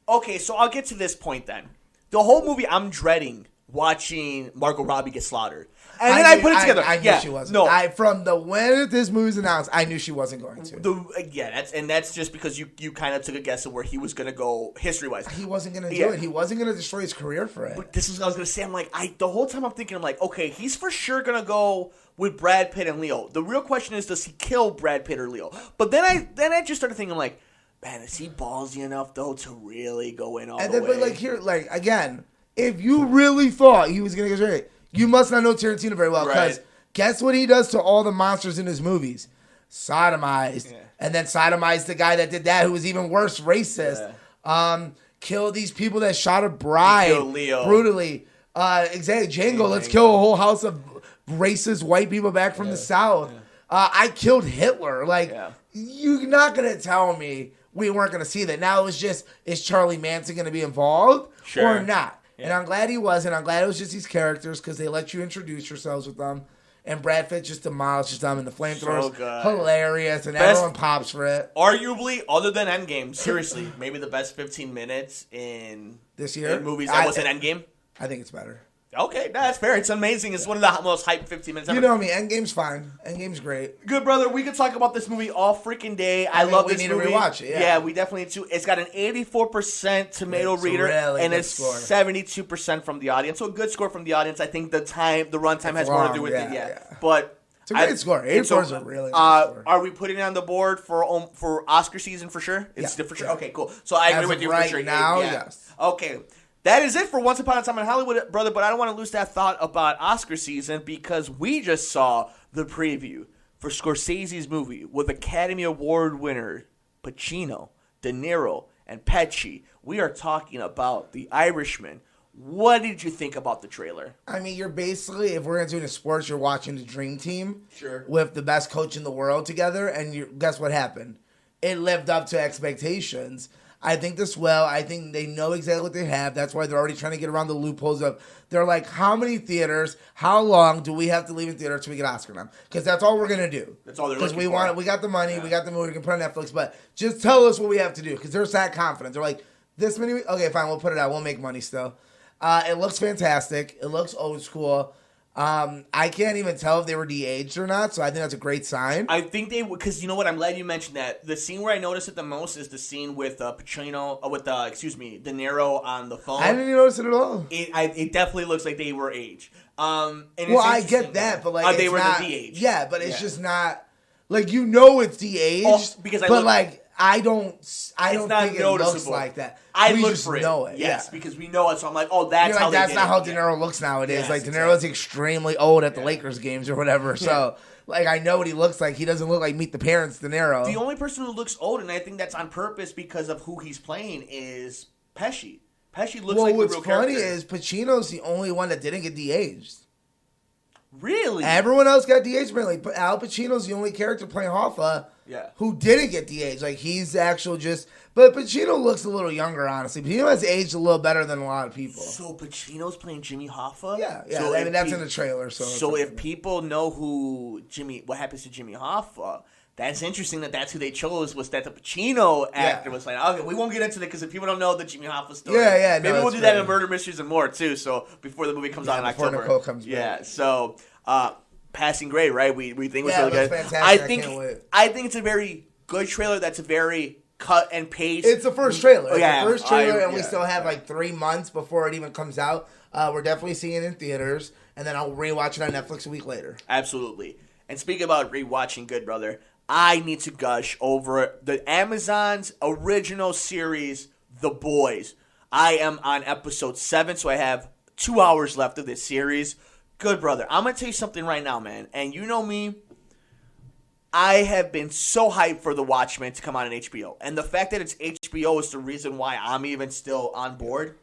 E: Okay, so I'll get to this point then. The whole movie, I'm dreading watching Margot Robbie get slaughtered. And then I put it together.
D: I knew she wasn't. No. From the when this movie was announced, I knew she wasn't going to.
E: That's just because you kind of took a guess of where he was going to go history-wise.
D: He wasn't going to do it. He wasn't going to destroy his career for it.
E: But this is what I was going to say. I'm like, the whole time I'm thinking, I'm like, okay, he's for sure going to go with Brad Pitt and Leo. The real question is, does he kill Brad Pitt or Leo? But then I just started thinking, like, man, is he ballsy enough, though, to really go in all the way?
D: But, like, here, like, again, if you really thought he was going to get straight, you must not know Tarantino very well, because guess what he does to all the monsters in his movies? Sodomized. Yeah. And then sodomized the guy that did that, who was even worse, racist. Yeah. Kill these people that shot a bride.
E: Kill Leo.
D: Brutally. Exactly. Django, let's kill a whole house of racist white people back from the South. Yeah. I killed Hitler. Like, you're not going to tell me we weren't going to see that. Now it's just, is Charlie Manson going to be involved or not? Yeah. And I'm glad he wasn't. I'm glad it was just these characters because they let you introduce yourselves with them. And Brad Pitt just demolishes them, and the flamethrowers hilarious, and everyone pops for it.
E: Arguably, other than Endgame, seriously, maybe the best 15 minutes in
D: this year
E: in movies that wasn't Endgame.
D: I think it's better.
E: Okay, that's fair. It's amazing. It's one of the most hyped 15 minutes ever.
D: You know me. Endgame's fine. Endgame's great.
E: Good, brother. We could talk about this movie all freaking day. I love this movie.
D: We need to rewatch it,
E: Yeah, we definitely need to. It's got an 84% tomato reader, really and it's 72% from the audience. So a good score from the audience. I think the runtime has more to do with it. Yeah. But
D: it's a great score. 84 is a really good score.
E: Are we putting it on the board for Oscar season for sure? It's for sure. Okay, cool. So I agree with you for sure.
D: Now, yes.
E: Okay. That is it for Once Upon a Time in Hollywood, brother, but I don't want to lose that thought about Oscar season because we just saw the preview for Scorsese's movie with Academy Award winner Pacino, De Niro, and Pesci. We are talking about The Irishman. What did you think about the trailer?
D: I mean, you're basically, if we're into sports, you're watching the dream team with the best coach in the world together, and guess what happened? It lived up to expectations. I think this will. I think they know exactly what they have. That's why they're already trying to get around the loopholes of, they're like, how many theaters, how long do we have to leave in theater until we get Oscar nom? Because that's all we're going to do.
E: That's all they're looking for.
D: Because we got the money, we got the movie, we can put it on Netflix, but just tell us what we have to do. Because they're that confident. They're like, this many, okay, fine, we'll put it out. We'll make money still. It looks fantastic. It looks old school. I can't even tell if they were de-aged or not, so I think that's a great sign.
E: I think they would, because you know what? I'm glad you mentioned that. The scene where I noticed it the most is the scene with Pacino, De Niro on the phone.
D: I didn't even notice it at all.
E: It definitely looks like they were aged.
D: Well, I get that, but like,
E: they were
D: not,
E: de-aged.
D: Yeah, but it's just not, like, you know it's de-aged, I don't think it looks like that.
E: We
D: just
E: for it.
D: Know it.
E: Yes, because we know it. So I'm like, oh, that's how
D: that's not how De Niro looks nowadays. Yes, like, De Niro's extremely old at the Lakers games or whatever. So, like, I know what he looks like. He doesn't look like Meet the Parents De Niro.
E: The only person who looks old, and I think that's on purpose because of who he's playing, is Pesci. Pesci looks like the real character.
D: Well, what's funny is Pacino's the only one that didn't get de-aged.
E: Really?
D: Everyone else got de-aged. Like, Al Pacino's the only character playing Hoffa who didn't get de-aged. Like, he's actual just... But Pacino looks a little younger, honestly. Pacino has aged a little better than a lot of people.
E: So Pacino's playing Jimmy Hoffa?
D: Yeah. So I mean, that's in the trailer.
E: So if people know what happens to Jimmy Hoffa, that's interesting that's who they chose, was that the Pacino actor was like, okay, we won't get into it because if people don't know the Jimmy Hoffa story. Maybe we'll do that in Murder Mysteries and more, too, so before the movie comes out in October.
D: Before Nicole comes back.
E: Yeah, so... Passing Grade, right? We think it was really good.
D: Fantastic.
E: I think it's a very good trailer. That's a very cut and paste.
D: It's the first trailer. And we still have like 3 months before it even comes out. We're definitely seeing it in theaters, and then I'll rewatch it on Netflix a week later.
E: Absolutely. And speaking about rewatching Good Brother, I need to gush over the Amazon's original series, The Boys. I am on episode 7, so I have 2 hours left of this series. Good brother, I'm going to tell you something right now, man. And you know me, I have been so hyped for The Watchmen to come out on HBO. And the fact that it's HBO is the reason why I'm even still on board.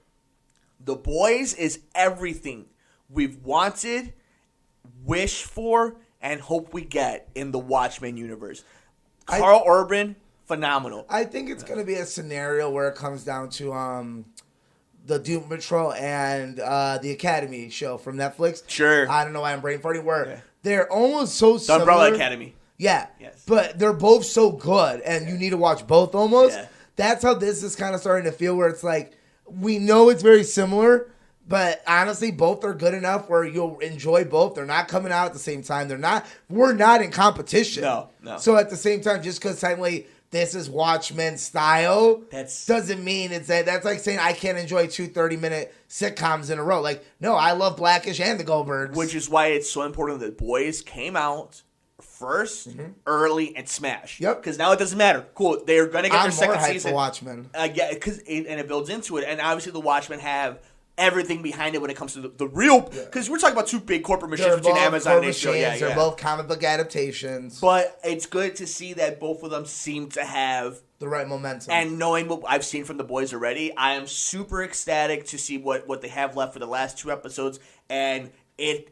E: The Boys is everything we've wanted, wished for, and hope we get in the Watchmen universe. Carl Urban, phenomenal.
D: I think it's going to be a scenario where it comes down to the Doom Patrol and the Academy show from Netflix.
E: Sure.
D: I don't know why I'm brain farting. Where they're almost so similar.
E: The Umbrella Academy.
D: Yeah.
E: Yes.
D: But they're both so good, and you need to watch both almost.
E: Yeah.
D: That's how this is kind of starting to feel, where it's like, we know it's very similar, but honestly, both are good enough where you'll enjoy both. They're not coming out at the same time. We're not in competition.
E: No.
D: So at the same time, just because technically this is Watchmen style, doesn't mean that's like saying I can't enjoy 2 30-minute sitcoms in a row. Like, no, I love Blackish and the Goldbergs.
E: Which is why it's so important that Boys came out first, early, and smash.
D: Yep.
E: Because now it doesn't matter. Cool. They're going to get their second season.
D: For Watchmen.
E: Yeah, because it builds into it. And obviously the Watchmen have everything behind it when it comes to the real... Because we're talking about 2 big corporate machines between Amazon and HBO. Yeah,
D: they're both comic book adaptations.
E: But it's good to see that both of them seem to have...
D: the right momentum.
E: And knowing what I've seen from the Boys already, I am super ecstatic to see what they have left for the last 2 episodes. And...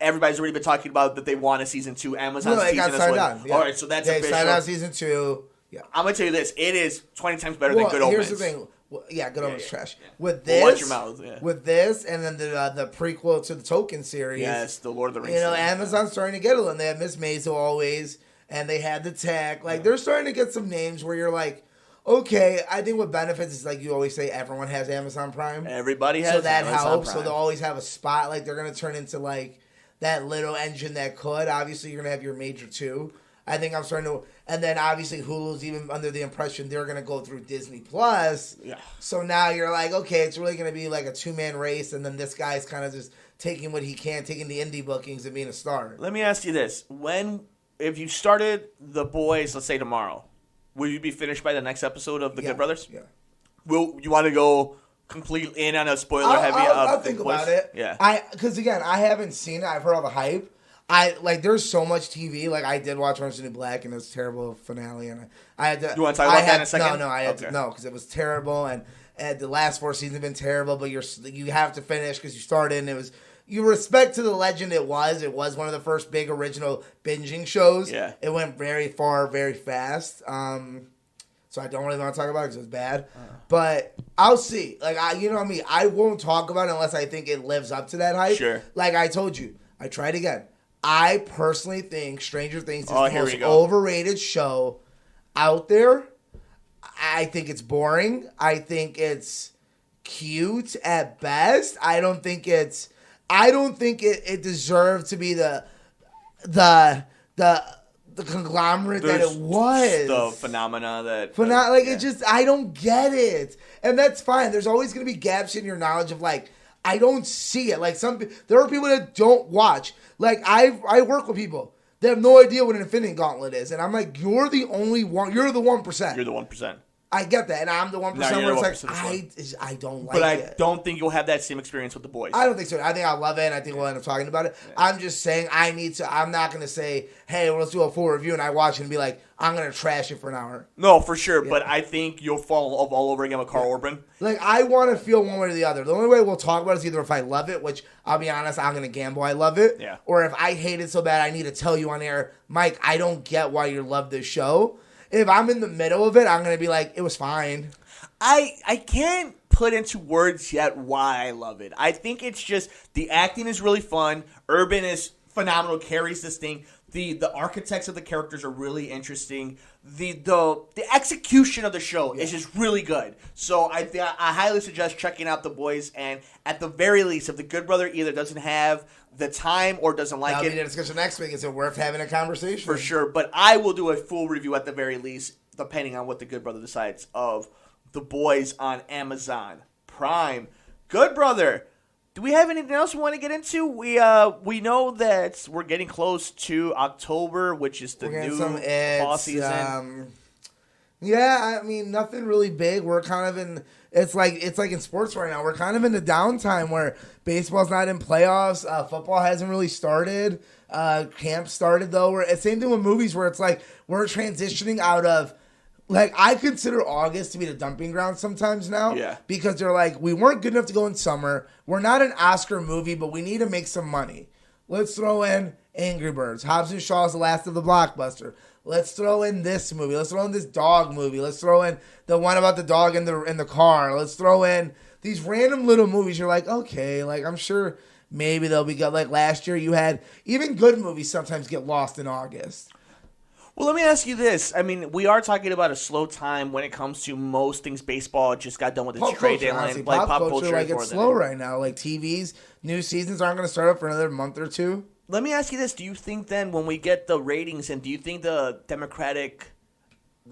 E: everybody's already been talking about that they want a season 2. Amazon season
D: got signed on. Yeah.
E: All right, so that's official.
D: They signed on season 2. Yeah.
E: I'm gonna tell you this: it is 20 times better than Good Omens.
D: Here's the thing. Good Omens trash.
E: Yeah.
D: With this,
E: watch your mouth. Yeah.
D: With this, and then the prequel to the Token series.
E: Yes, the Lord of the Rings.
D: Amazon's starting to get it. And they have Miss Maisel always, and they had the tech. Like they're starting to get some names where you're like, okay, I think what benefits is like you always say, everyone has Amazon Prime.
E: Everybody has.
D: So that
E: Amazon
D: helps.
E: Prime.
D: So they'll always have a spot. Like they're gonna turn into like that little engine that could. Obviously, you're going to have your major 2. I think I'm starting to... And then, obviously, Hulu's even under the impression they're going to go through Disney+. Plus.
E: Yeah.
D: So now you're like, okay, it's really going to be like a 2-man race, and then this guy's kind of just taking what he can, taking the indie bookings and being a star.
E: Let me ask you this. If you started The Boys, let's say tomorrow, will you be finished by the next episode of The Good Brothers? Yeah. Will you want to go... completely in on a spoiler-heavy
D: I'll think about it.
E: Yeah.
D: Because, again, I haven't seen it. I've heard all the hype. There's so much TV. Like, I did watch Orange is the New Black, and it was a terrible finale. And I had to...
E: You want to talk about that in a second?
D: No, I had to... No, because it was terrible, and the last 4 seasons have been terrible, but you have to finish because you started, and it was... You respect to the legend it was. It was one of the first big original binging shows.
E: Yeah.
D: It went very far, very fast. So I don't really want to talk about it because it was bad. But I'll see. Like, you know what I mean? I won't talk about it unless I think it lives up to that hype.
E: Sure.
D: Like I told you. I tried again. I personally think Stranger Things is the most overrated show out there. I think it's boring. I think it's cute at best. I don't think it deserved to be the conglomerate that it was.
E: The phenomena that...
D: It just... I don't get it. And that's fine. There's always going to be gaps in your knowledge of, like, I don't see it. Like, there are people that don't watch. Like, I work with people. They have no idea what an Infinity Gauntlet is. And I'm like, you're the only one... You're the 1%.
E: You're the 1%.
D: I get that, and I'm the 1% where it's like, I don't like it.
E: But I don't think you'll have that same experience with The Boys.
D: I don't think so. I think I'll love it, and I think we'll end up talking about it. Yeah. I'm just saying I'm not going to say, hey, well, let's do a full review, and I watch it and be like, I'm going to trash it for an hour.
E: No, for sure, but I think you'll fall all over again with Carl Urban.
D: Like, I want to feel one way or the other. The only way we'll talk about it is either if I love it, which, I'll be honest, I'm going to gamble I love it, or if I hate it so bad I need to tell you on air, Mike, I don't get why you love this show. If I'm in the middle of it, I'm going to be like, it was fine.
E: I can't put into words yet why I love it. I think it's just the acting is really fun. Urban is phenomenal, carries this thing. The architects of the characters are really interesting. The execution of the show is just really good. So I highly suggest checking out The Boys. And at the very least, if The Good Brother either doesn't have the time or doesn't like
D: That'll be the discussion next week. Is it worth having a conversation?
E: For sure. But I will do a full review at the very least, depending on what The Good Brother decides, of The Boys on Amazon Prime. Good Brother. Do we have anything else we want to get into? We know that we're getting close to October, which is the new fall season.
D: Yeah, I mean, nothing really big. We're kind of in. It's like in sports right now. We're kind of in the downtime where baseball's not in playoffs. Football hasn't really started. Camp started though. Same thing with movies where it's like we're transitioning out of. Like, I consider August to be the dumping ground sometimes now.
E: Yeah.
D: Because they're like, we weren't good enough to go in summer. We're not an Oscar movie, but we need to make some money. Let's throw in Angry Birds. HobbsandShaw is the last of the blockbuster. Let's throw in this movie. Let's throw in this dog movie. Let's throw in the one about the dog in the car. Let's throw in these random little movies. You're like, okay, like I'm sure maybe they'll be good. Like last year, you had even good movies sometimes get lost in August.
E: Well, let me ask you this. I mean, we are talking about a slow time when it comes to most things. Baseball just got done with its trade deadline.
D: Like pop culture, like it's slow right now. Like TVs, new seasons aren't going to start up for another month or two.
E: Let me ask you this. Do you think then when we get the ratings, and do you think the Democratic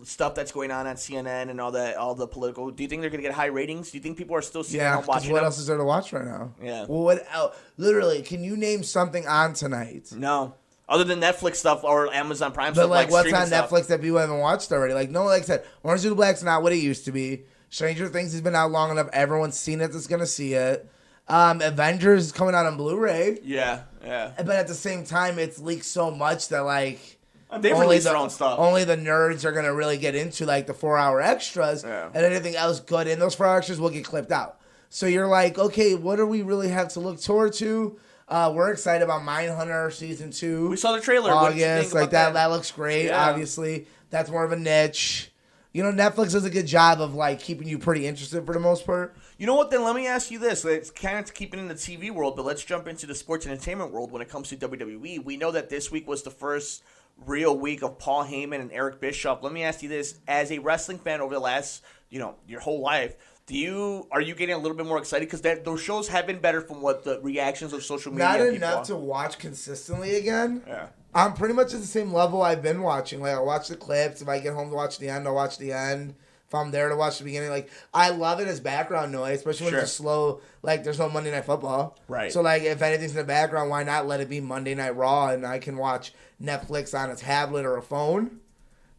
E: stuff that's going on CNN and all the political, do you think they're going to get high ratings? Do you think people are still sitting home watching
D: what else is there to watch right now?
E: Yeah.
D: Well, what literally, can you name something on tonight?
E: No. Other than Netflix stuff or Amazon Prime
D: but
E: stuff.
D: Like what's on
E: stuff.
D: Netflix that people haven't watched already? Like, no, like I said, Orange is the New Black's not what it used to be. Stranger Things has been out long enough. Everyone's seen it that's going to see it. Avengers is coming out on Blu-ray.
E: Yeah.
D: But at the same time, it's leaked so much that, like...
E: They've released their own stuff.
D: Only the nerds are going to really get into, like, the 4-hour extras.
E: Yeah.
D: And anything else good in those 4-hour extras will get clipped out. So you're like, okay, what do we really have to look toward to? We're excited about Mindhunter Season 2.
E: We saw the trailer.
D: August. Like, that looks great, obviously. That's more of a niche. You know, Netflix does a good job of, like, keeping you pretty interested for the most part.
E: You know what, then let me ask you this. Let's kind of keep it in the TV world, but let's jump into the sports and entertainment world when it comes to WWE. We know that this week was the first real week of Paul Heyman and Eric Bischoff. Let me ask you this. As a wrestling fan over the last, your whole life, are you getting a little bit more excited? Because those shows have been better from what the reactions of social media.
D: Not enough to watch consistently again.
E: Yeah.
D: I'm pretty much at the same level I've been watching. Like, I'll watch the clips. If I get home to watch the end, I'll watch the end. If I'm there to watch the beginning, like, I love it as background noise, especially when it's slow. Like, there's no Monday Night Football.
E: Right.
D: So, like, if anything's in the background, why not let it be Monday Night Raw and I can watch Netflix on a tablet or a phone?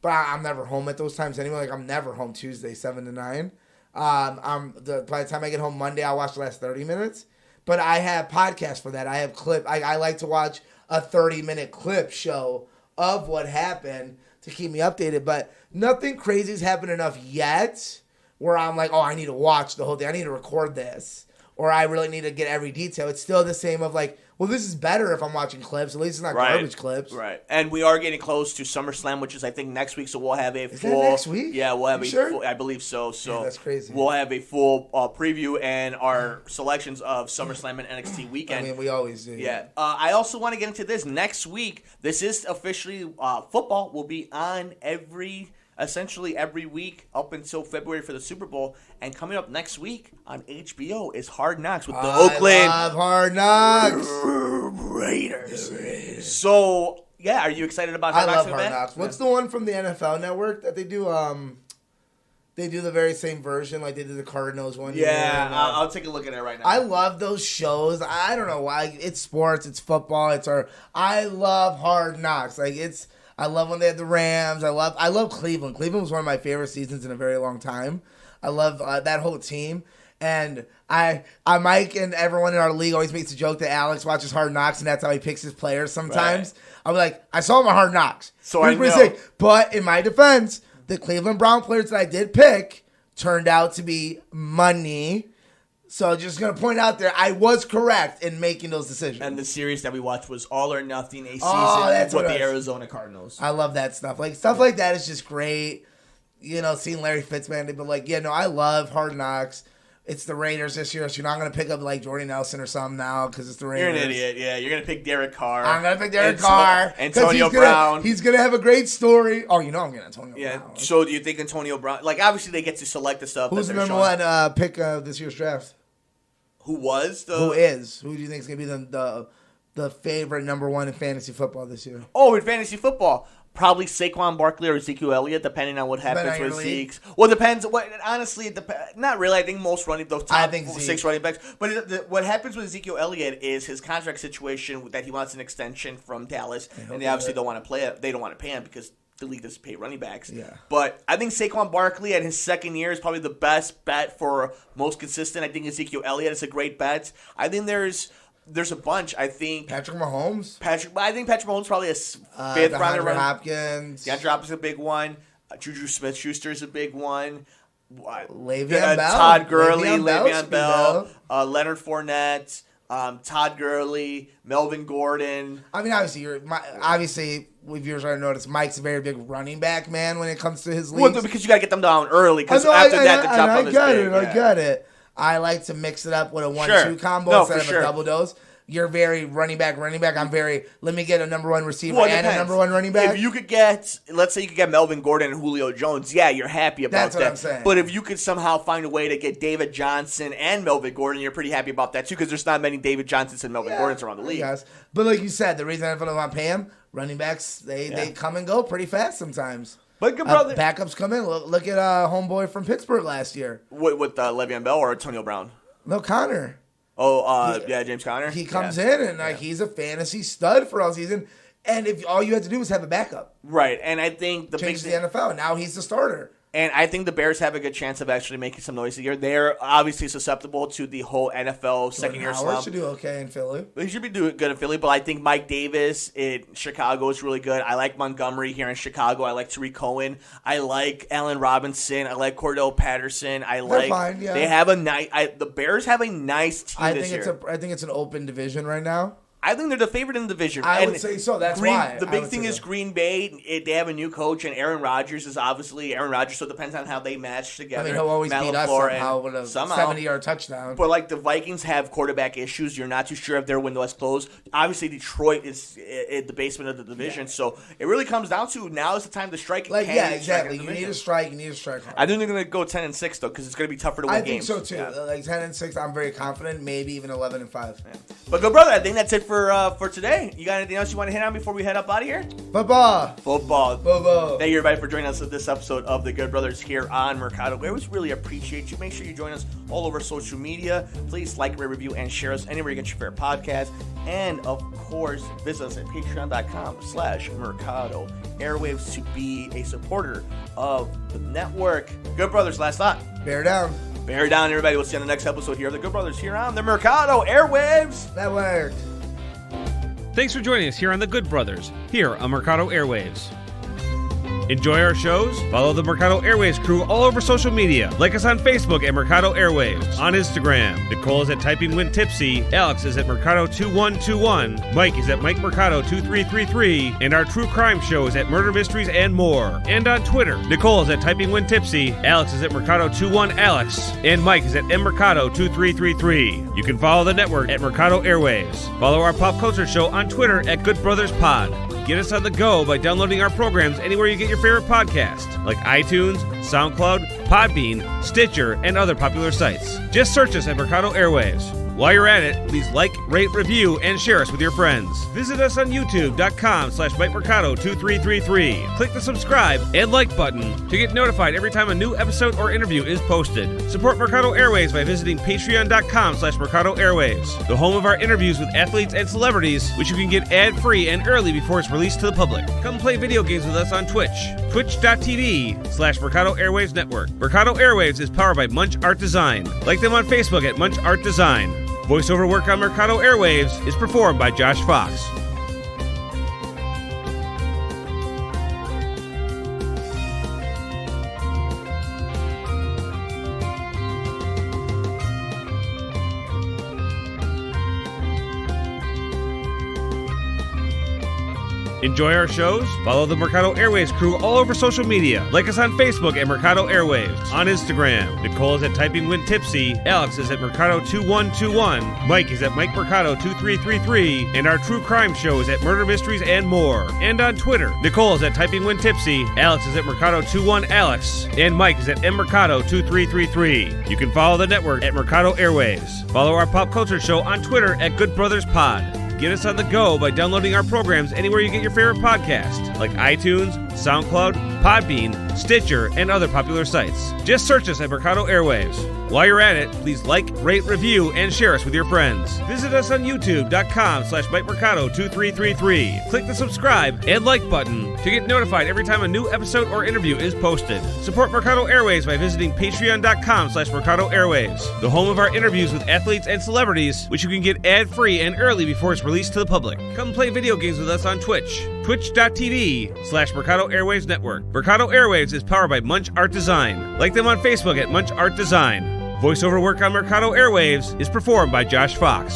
D: But I'm never home at those times anyway. Like, I'm never home Tuesday, 7 to 9. By the time I get home Monday, I'll watch the last 30 minutes. But I have podcasts for that. I have clip. I like to watch a 30-minute clip show of what happened to keep me updated. But nothing crazy has happened enough yet where I'm like, oh, I need to watch the whole thing. I need to record this. Or I really need to get every detail. It's still the same of like, well, this is better if I'm watching clips. At least it's not garbage clips.
E: Right. And we are getting close to SummerSlam, which is, I think, next week. So we'll have a full...
D: Is that next week?
E: Yeah, we'll have
D: sure?
E: full... I believe so. So
D: yeah, that's crazy.
E: We'll have a full preview and our selections of SummerSlam and NXT weekend.
D: I mean, we always do.
E: Yeah. I also want to get into this. Next week, this is officially... football will be on essentially every week up until February for the Super Bowl. And coming up next week on HBO is Hard Knocks with the Oakland...
D: I love Hard Knocks.
E: Raiders. So, yeah, are you excited about Hard Knocks?
D: I love Hard Knocks. What's the one from the NFL Network that they do? They do the very same version, like they did the Cardinals one.
E: Yeah, I'll take a look at it right now.
D: I love those shows. I don't know why. It's sports. It's football. I love Hard Knocks. Like I love when they had the Rams. I love Cleveland. Cleveland was one of my favorite seasons in a very long time. I love that whole team. And Mike and everyone in our league always makes a joke that Alex watches Hard Knocks and that's how he picks his players sometimes. Right. I'm like, I saw him on Hard Knocks.
E: So I know.
D: But in my defense, the Cleveland Brown players that I did pick turned out to be money. So just going to point out there, I was correct in making those decisions.
E: And the series that we watched was All or Nothing, a season with the Arizona Cardinals.
D: I love that stuff. Like, stuff like that is just great. Seeing Larry Fitzmagic, but I love Hard Knocks. It's the Raiders this year, so you're not going to pick up like Jordy Nelson or something now because it's the Raiders.
E: You're an idiot, yeah. You're going to pick Derek Carr.
D: I'm going to pick Derek Carr.
E: Antonio Brown.
D: He's going to have a great story. Oh, I'm getting Antonio Brown.
E: Yeah, so do you think Antonio Brown... Like, obviously, they get to select the stuff.
D: Who's the number one pick of this year's draft?
E: Who was the...
D: Who is? Who do you think is going to be the favorite number one in fantasy football this year?
E: Oh, in fantasy football... Probably Saquon Barkley or Ezekiel Elliott, depending on what happens with Zeke. Well, it depends. Honestly, it depends. Not really. I think most those top 6 running backs. But what happens with Ezekiel Elliott is his contract situation that he wants an extension from Dallas, and they obviously don't want to play it. They don't want to pay him because the league doesn't pay running backs.
D: Yeah.
E: But I think Saquon Barkley at his second year is probably the best bet for most consistent. I think Ezekiel Elliott is a great bet. I think there's a bunch. I think
D: Patrick Mahomes.
E: I think Patrick Mahomes probably a fifth rounder.
D: DeAndre Hopkins.
E: DeAndre Hopkins is a big one. Juju Smith-Schuster is a big one.
D: Le'Veon Bell.
E: Todd Gurley, Le'Veon Bell, Leonard Fournette, Todd Gurley, Melvin Gordon.
D: I mean, obviously, if you're trying to notice, Mike's a very big running back man when it comes to his leagues.
E: Well, because you got to get them down early. Because after that, the drop off is big.
D: I get it. I like to mix it up with a 1-2
E: Sure.
D: combo
E: No,
D: instead
E: for
D: of
E: sure.
D: a double dose. You're very running back. I'm very, let me get a number one receiver
E: Well, it
D: and a
E: depends.
D: number one running back.
E: If you could get, let's say you could get Melvin Gordon and Julio Jones, yeah, you're happy about
D: That's
E: that.
D: what I'm saying.
E: But if you could somehow find a way to get David Johnson and Melvin Gordon, you're pretty happy about that too, because there's not many David Johnsons and Melvin Gordons around the league.
D: Yes. But like you said, the reason I don't want to pay him, running backs, they come and go pretty fast sometimes.
E: But good brother.
D: Backups come in. Look at homeboy from Pittsburgh last year.
E: With Le'Veon Bell or Antonio Brown?
D: No, Connor.
E: Oh, James Conner.
D: He comes in and he's a fantasy stud for all season. And if all you had to do was have a backup,
E: Right, and I think the
D: change
E: big
D: the
E: thing,
D: NFL. Now he's the starter.
E: and I think the Bears have a good chance of actually making some noise this year. They're obviously susceptible to the whole NFL second-year
D: Howard
E: slump.
D: should do okay in Philly.
E: He should be doing good in Philly, but I think Mike Davis in Chicago is really good. I like Montgomery here in Chicago. I like Tariq Cohen. I like Allen Robinson. I like Cordell Patterson. They're
D: fine, yeah.
E: They have a nice. The Bears have a nice team this year.
D: I think it's an open division right now.
E: I think they're the favorite in the division.
D: I
E: And
D: would say so. That's why.
E: The
D: I
E: big
D: would
E: thing
D: say
E: is
D: so.
E: Green Bay. They have a new coach, and Aaron Rodgers is obviously Aaron Rodgers. So it depends on how they match
D: I
E: together.
D: mean, he'll always
E: Matt
D: beat us
E: LaFleur
D: somehow
E: and
D: with a
E: somehow.
D: 70-yard touchdown.
E: But like the Vikings have quarterback issues. You're not too sure if their window is closed. Obviously, Detroit is at the basement of the division. So it really comes down to now is the time to strike. And
D: Exactly. You need a strike. You need a strike.
E: I think they're going to go 10-6 though, because it's going to be tougher to win
D: I think
E: games.
D: so too.
E: Yeah.
D: Like 10-6, I'm very confident. Maybe even 11-5.
E: But good brother, I think that's it for today. You got anything else you want to hit on before we head up out of here?
D: Football.
E: Football. Thank you everybody for joining us at this episode of The Good Brothers here on Mercado. We always really appreciate you. Make sure you join us all over social media. Please like, rate, review, and share us anywhere you get your favorite podcast. And of course, visit us at patreon.com/Mercado Airwaves to be a supporter of the network. Good Brothers, last thought.
D: Bear down.
E: Bear down, everybody. We'll see you on the next episode here of The Good Brothers here on the Mercado Airwaves.
D: Network.
C: Thanks for joining us here on The Good Brothers, here on Mercado Airwaves. Enjoy our shows? Follow the Mercado Airwaves crew all over social media. Like us on Facebook at Mercado Airwaves. On Instagram, Nicole is at Typing When Tipsy, Alex is at Mercado2121, Mike is at Mike Mercado2333, and our true crime show is at Murder Mysteries and More. And on Twitter, Nicole is at Typing When Tipsy, Alex is at Mercado21Alex, and Mike is at MMercado2333. You can follow the network at Mercado Airwaves. Follow our pop culture show on Twitter at Good Brothers Pod. Get us on the go by downloading our programs anywhere you get your favorite podcast, like iTunes, SoundCloud, Podbean, Stitcher, and other popular sites. Just search us at Mercado Airwaves. While you're at it, please like, rate, review, and share us with your friends. Visit us on youtube.com/MikeMercado2333. Click the subscribe and like button to get notified every time a new episode or interview is posted. Support Mercado Airwaves by visiting patreon.com/Mercado Airwaves, the home of our interviews with athletes and celebrities, which you can get ad-free and early before it's released to the public. Come play video games with us on Twitch, twitch.tv/Mercado Airwaves Network. Mercado Airwaves is powered by Munch Art Design. Like them on Facebook at Munch Art Design. Voiceover work on Mercado Airwaves is performed by Josh Fox. Enjoy our shows? Follow the Mercado Airwaves crew all over social media. Like us on Facebook at Mercado Airwaves. On Instagram, Nicole is at Typing When Tipsy, Alex is at Mercado2121, Mike is at Mike Mercado2333, and our true crime show is at Murder Mysteries and More. And on Twitter, Nicole is at Typing When Tipsy, Alex is at Mercado21Alex, and Mike is at MMercado2333. You can follow the network at Mercado Airwaves. Follow our pop culture show on Twitter at Good Brothers Pod. Get us on the go by downloading our programs anywhere you get your favorite podcast, like iTunes, SoundCloud, Podbean, Stitcher, and other popular sites. Just search us at Mercado Airwaves. While you're at it, please like, rate, review, and share us with your friends. Visit us on youtube.com/MikeMercado2333. Click the subscribe and like button to get notified every time a new episode or interview is posted. Support Mercado Airwaves by visiting patreon.com/Mercado Airwaves, the home of our interviews with athletes and celebrities, which you can get ad-free and early before it's released to the public. Come play video games with us on Twitch, twitch.tv/Mercado Airwaves Network. Mercado Airwaves is powered by Munch Art Design. Like them on Facebook at Munch Art Design. Voiceover work on Mercado Airwaves is performed by Josh Fox.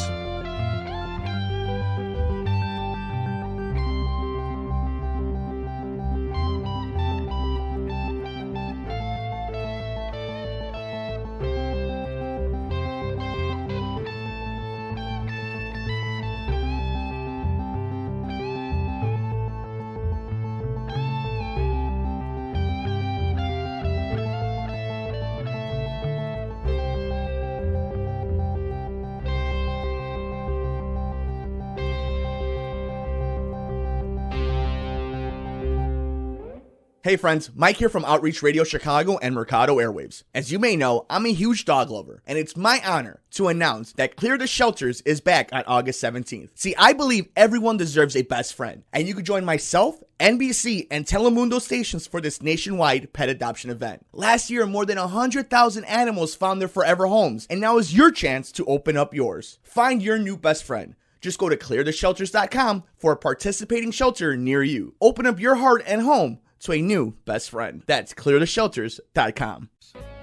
A: Hey friends, Mike here from Outreach Radio Chicago and Mercado Airwaves. As you may know, I'm a huge dog lover, and it's my honor to announce that Clear the Shelters is back on August 17th. See, I believe everyone deserves a best friend, and you can join myself, NBC, and Telemundo stations for this nationwide pet adoption event. Last year, more than 100,000 animals found their forever homes, and now is your chance to open up yours. Find your new best friend. Just go to cleartheshelters.com for a participating shelter near you. Open up your heart and home to a new best friend. That's cleartheshelters.com.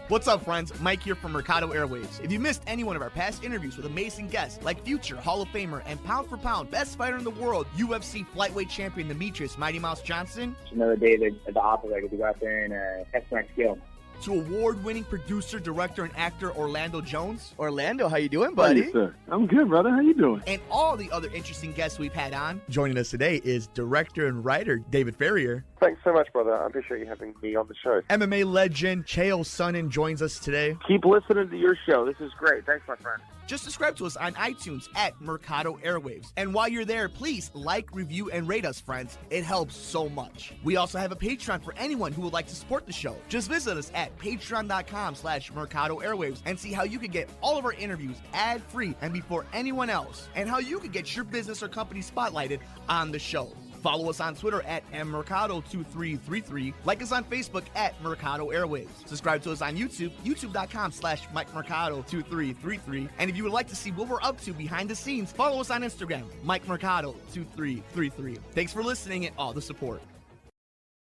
A: What's up, friends? Mike here from Mercado Airwaves. If you missed any one of our past interviews with amazing guests like future Hall of Famer and pound for pound best fighter in the world, UFC flyweight champion Demetrius Mighty Mouse Johnson,
F: another day at the office, I get to go out there and test my skill.
A: To award-winning producer, director, and actor Orlando Jones. Orlando, how you doing, buddy?
G: Hey, sir. I'm good, brother. How you doing?
A: And all the other interesting guests we've had on. Joining us today is director and writer David Ferrier.
H: Thanks so much, brother. I appreciate you having me on the show.
A: MMA legend Chael Sonnen joins us today.
H: Keep listening to your show. This is great. Thanks, my friend.
A: Just subscribe to us on iTunes at Mercado Airwaves. And while you're there, please like, review, and rate us, friends. It helps so much. We also have a Patreon for anyone who would like to support the show. Just visit us at patreon.com/Mercado Airwaves and see how you can get all of our interviews ad-free and before anyone else, and how you can get your business or company spotlighted on the show. Follow us on Twitter at mmercado2333. Like us on Facebook at Mercado Airwaves. Subscribe to us on YouTube, youtube.com/MikeMercado2333. And if you would like to see what we're up to behind the scenes, follow us on Instagram, MikeMercado2333. Thanks for listening and all the support.